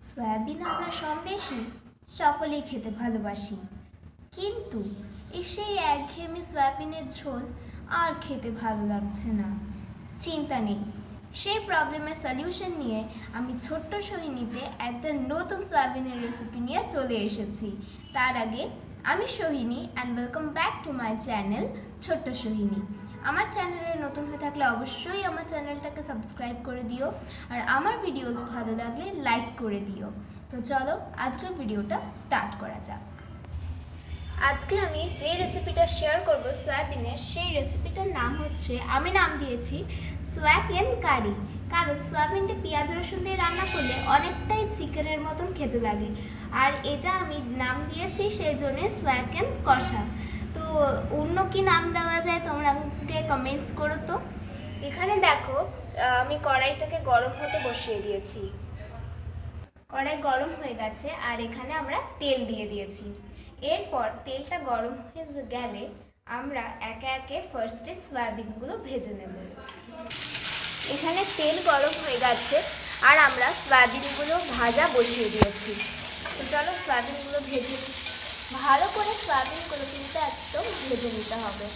Soybean আমরা সব বেশি সকলেই খেতে ভালোবাসি, কিন্তু সেই একঘেয়েমি সয়াবিনের ঝোল আর খেতে ভালো লাগছে না। চিন্তা নেই, সেই প্রবলেমের সলিউশন নিয়ে আমি ছোট্ট সোহিনীতে একটা নতুন সয়াবিনের রেসিপি নিয়ে চলে এসেছি। তার আগে আমি Sohini and welcome back to my channel ছোট্ট সোহিনী। আমার চ্যানেলে নতুন হয়ে থাকলে অবশ্যই আমার চ্যানেলটাকে সাবস্ক্রাইব করে দিও, আর আমার ভিডিওস ভালো লাগলে লাইক করে দিও। তো চলো আজকের ভিডিওটা স্টার্ট করা যাক। আজকে আমি যে রেসিপিটা শেয়ার করব সয়াবিনের, সেই রেসিপিটার নাম হচ্ছে, আমি নাম দিয়েছি সয়াবিন কারি। কারণ সয়াবিনটা পেঁয়াজ রসুন দিয়ে রান্না করলে অনেকটাই চিকেনের মতন খেতে লাগে, আর এটা আমি নাম দিয়েছি সেই জন্য সয়াবিন কষা। তো অন্য কি নাম দেওয়া যায় তোমরা আমাকে কমেন্টস করো। তো এখানে দেখো, আমি কড়াইটাকে গরম হতে বসিয়ে দিয়েছি। কড়াই গরম হয়ে গেছে আর এখানে আমরা তেল দিয়ে দিয়েছি। এরপর তেলটা গরম হয়ে গেলে আমরা একে একে ফার্স্টে সয়াবিনগুলো ভেজে নেব। এখানে তেল গরম হয়ে গেছে আর আমরা সয়াবিনগুলো ভাজা বসিয়ে দিয়েছি। তো চলো সয়াবিনগুলো ভেজে ভালো করে সয়াবিনগুলো কিন্তু একদম ভেজে নিতে হবে।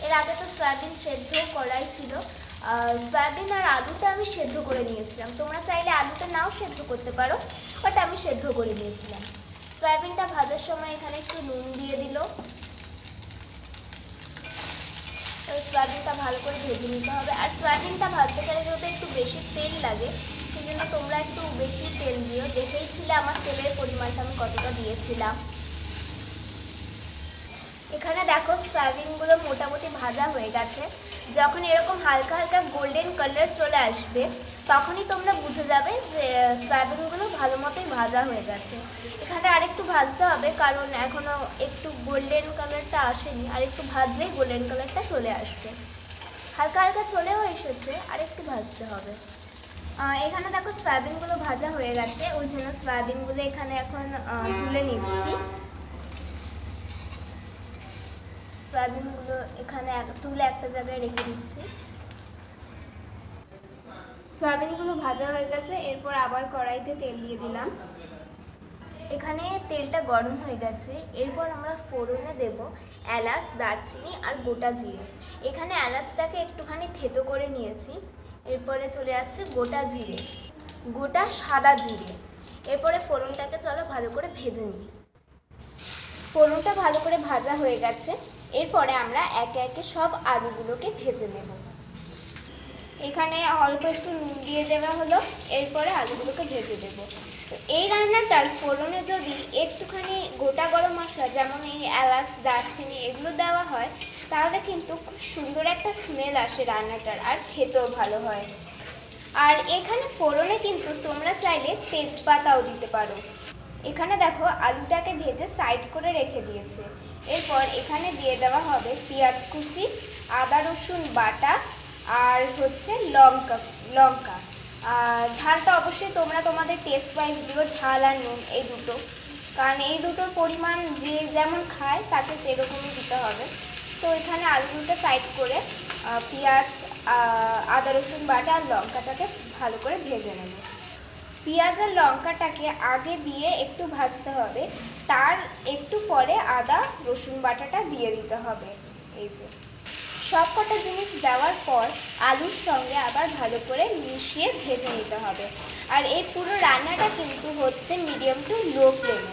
এর আগে তো সয়াবিন সেদ্ধ করাই ছিল। সয়াবিন আর আলুটা আমি সেদ্ধ করে নিয়েছিলাম, তোমরা চাইলে আলুটা নাও সেদ্ধ করতে পারো, বাট আমি সেদ্ধ করে নিয়েছিলাম। সয়াবিনটা ভাজার সময় এখানে একটু নুন দিয়ে দিল। সয়াবিনটা ভালো করে ভেজে নিতে হবে, আর সয়াবিনটা ভাজতে গেলে যেহেতু একটু বেশি তেল লাগে, সেই জন্য তোমরা একটু বেশি তেল দিও। দেখেইছিলে আমার তেলের পরিমাণটা আমি কতটা দিয়েছিলাম। এখানে দেখো সয়াবিনগুলো মোটামুটি ভাজা হয়ে গেছে। যখন এরকম হালকা হালকা গোল্ডেন কালার চলে আসবে, তখনই তোমরা বুঝে যাবে যে সয়াবিনগুলো ভালো মতোই ভাজা হয়ে গেছে। এখানে আরেকটু ভাজতে হবে, কারণ এখনও একটু গোল্ডেন কালারটা আসেনি, আর একটু ভাজলেই গোল্ডেন কালারটা চলে আসবে। হালকা হালকা চলেও এসেছে, আর একটু ভাজতে হবে। এখানে দেখো সয়াবিনগুলো ভাজা হয়ে গেছে, ওই জন্য সয়াবিনগুলো এখানে এখন তুলে নিচ্ছি। সয়াবিনগুলো এখানে তুলে একটা জায়গায় রেখে দিচ্ছি। সয়াবিনগুলো ভাজা হয়ে গেছে, এরপর আবার কড়াইতে তেল দিয়ে দিলাম। এখানে তেলটা গরম হয়ে গেছে, এরপর আমরা ফোড়নে দেব এলাচ, দারচিনি আর গোটা জিরে। এখানে এলাচটাকে একটুখানি থেতো করে নিয়েছি। এরপরে চলে যাচ্ছে গোটা জিরে, গোটা সাদা জিরে। এরপরে ফোড়নটাকে চলো ভালো করে ভেজে নিই। ফোড়নটা ভালো করে ভাজা হয়ে গেছে, এরপরে আমরা একে একে সব আলুগুলোকে ভেজে নেব। এখানে অল্প একটু নুন দিয়ে দেওয়া হলো, এরপরে আলুগুলোকে ভেজে দেবো। তো এই রান্নাটার ফোড়নে যদি একটুখানি গোটা গরম মশলা, যেমন এই এলাচ, দারচিনি এগুলো দেওয়া হয়, তাহলে কিন্তু খুব সুন্দর একটা স্মেল আসে রান্নাটার, আর খেতেও ভালো হয়। আর এখানে ফোড়নে কিন্তু তোমরা চাইলে তেজপাতাও দিতে পারো। এখানে দেখো আলুটাকে ভেজে সাইড করে রেখে দিয়েছে। এরপর এখানে দিয়ে দেওয়া হবে পেঁয়াজ কুচি, আদা রসুন বাটা, আর হচ্ছে লঙ্কা। ঝালটা অবশ্যই তোমরা তোমাদের টেস্ট ওয়াইজ দিও, ঝাল আর নুন এই দুটো, কারণ এই দুটোর পরিমাণ যে যেমন খায় তাকে সেরকমই দিতে হবে। তো এখানে আলুটা সাইড করে পেঁয়াজ, আদা রসুন বাটা আর লঙ্কাটাকে ভালো করে ভেজে নেব। পেঁয়াজ আর লঙ্কাটাকে আগে দিয়ে একটু ভাজতে হবে, তার একটু পরে আদা রসুন বাটাটা দিয়ে দিতে হবে। এই যে সব কটা জিনিস দেওয়ার পর আলুর সঙ্গে আবার ভালো করে মিশিয়ে ভেজে নিতে হবে। আর এই পুরো রান্নাটা কিন্তু হচ্ছে মিডিয়াম টু লো ফ্লেমে।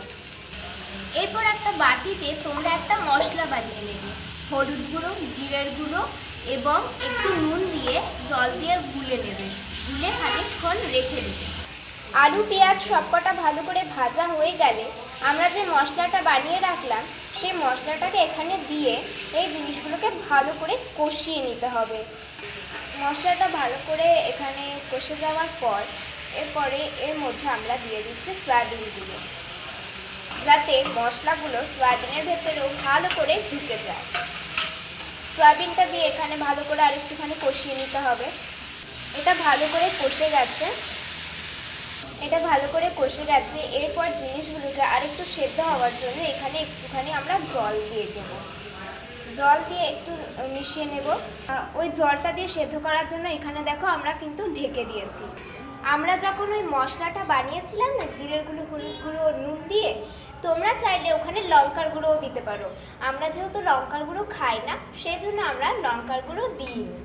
এরপর একটা বাটিতে তোমরা একটা মশলা বানিয়ে নেবে। হলুদ গুঁড়ো, জিরের গুঁড়ো এবং একটু নুন দিয়ে জল দিয়ে গুলে নেবে, গুলে খানিকক্ষণ রেখে দেবে। আলু পেঁয়াজ সবকটা ভালো করে ভাজা হয়ে গেলে আমরা যে মশলাটা বানিয়ে রাখলাম, সেই মশলাটাকে এখানে দিয়ে এই জিনিসগুলোকে ভালো করে কষিয়ে নিতে হবে। মশলাটা ভালো করে এখানে কষে যাওয়ার পর এরপরে এর মধ্যে আমরা দিয়ে দিচ্ছি সয়াবিনগুলো, যাতে মশলাগুলো সয়াবিনের ভেতরেও ভালো করে ঢুকে যায়। সয়াবিনটা দিয়ে এখানে ভালো করে আরেকটুখানি কষিয়ে নিতে হবে। এটা ভালো করে কষে গেছে, এরপর জিনিসগুলোকে আরেকটু সেদ্ধ হওয়ার জন্য এখানে একটুখানি আমরা জল দিয়ে দেব। জল দিয়ে একটু মিশিয়ে নেব। ওই জলটা দিয়ে সেদ্ধ করার জন্য এখানে দেখো আমরা কিন্তু ঢেকে দিয়েছি। আমরা যখন ওই মশলাটা বানিয়েছিলাম না, জিরের গুঁড়ো, হলুদ গুঁড়ো, নুন দিয়ে, তোমরা চাইলে ওখানে লঙ্কার গুঁড়োও দিতে পারো। আমরা যেহেতু লঙ্কার গুঁড়ো খাই না, সেই জন্য আমরা লঙ্কার গুঁড়ো দিইনি।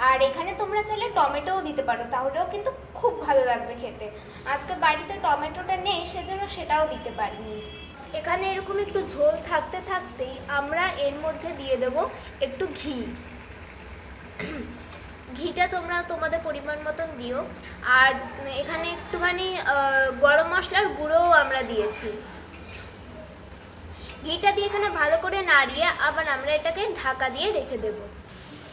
আর এখানে তোমরা চাইলে টমেটোও দিতে পারো, তাহলেও কিন্তু খুব ভালো লাগবে খেতে। আজকে বাড়িতে টমেটোটা নেই, সেজন্য সেটাও দিতে পারিনি। এখানে এরকম একটু ঝোল থাকতে থাকতেই আমরা এর মধ্যে দিয়ে দেব একটু ঘি। ঘিটা তোমরা তোমাদের পরিমাণ মতন দিও। আর এখানে একটুখানি গরম মশলার গুঁড়োও আমরা দিয়েছি। ঘিটা দিয়ে এখানে ভালো করে নাড়িয়ে আবার আমরা এটাকে ঢাকা দিয়ে রেখে দেব।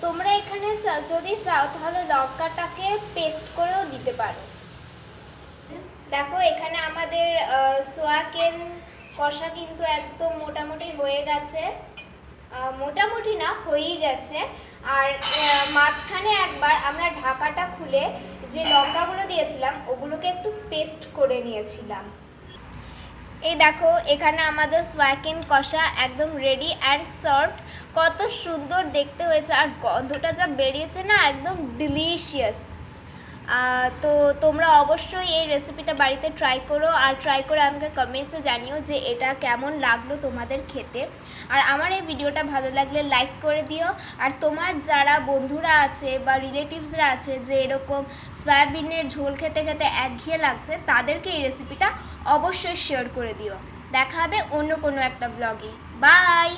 তোমরা এখানে যদি চাও তাহলে লঙ্কাটাকে পেস্ট করেও দিতে পারো। দেখো এখানে আমাদের সোয়াবিন কষা কিন্তু একদম মোটামুটি হয়ে গেছে, মোটামুটি না হয়েই গেছে। আর মাঝখানে একবার আমরা ঢাকাটা খুলে যে লঙ্কাগুলো দিয়েছিলাম ওগুলোকে একটু পেস্ট করে নিয়েছিলাম। এই দেখো এখানে আমাদের সোয়াবিন কষা একদম রেডি অ্যান্ড সার্ভড। কত সুন্দর দেখতে হয়েছে, আর গন্ধটা যা বেরিয়েছে না, একদম ডিলিশিয়াস। তো তোমরা অবশ্যই এই রেসিপিটা বাড়িতে ট্রাই করো, আর ট্রাই করে আমাকে কমেন্টসে জানিও যে এটা কেমন লাগলো তোমাদের খেতে। আর আমার এই ভিডিওটা ভালো লাগলে লাইক করে দিও। আর তোমার যারা বন্ধুরা আছে বা রিলেটিভসরা আছে যে এরকম সয়াবিনের ঝোল খেতে খেতে একঘেয়ে লাগছে, তাদেরকে এই রেসিপিটা অবশ্যই শেয়ার করে দিও। দেখা হবে অন্য কোনো একটা ব্লগে। বাই।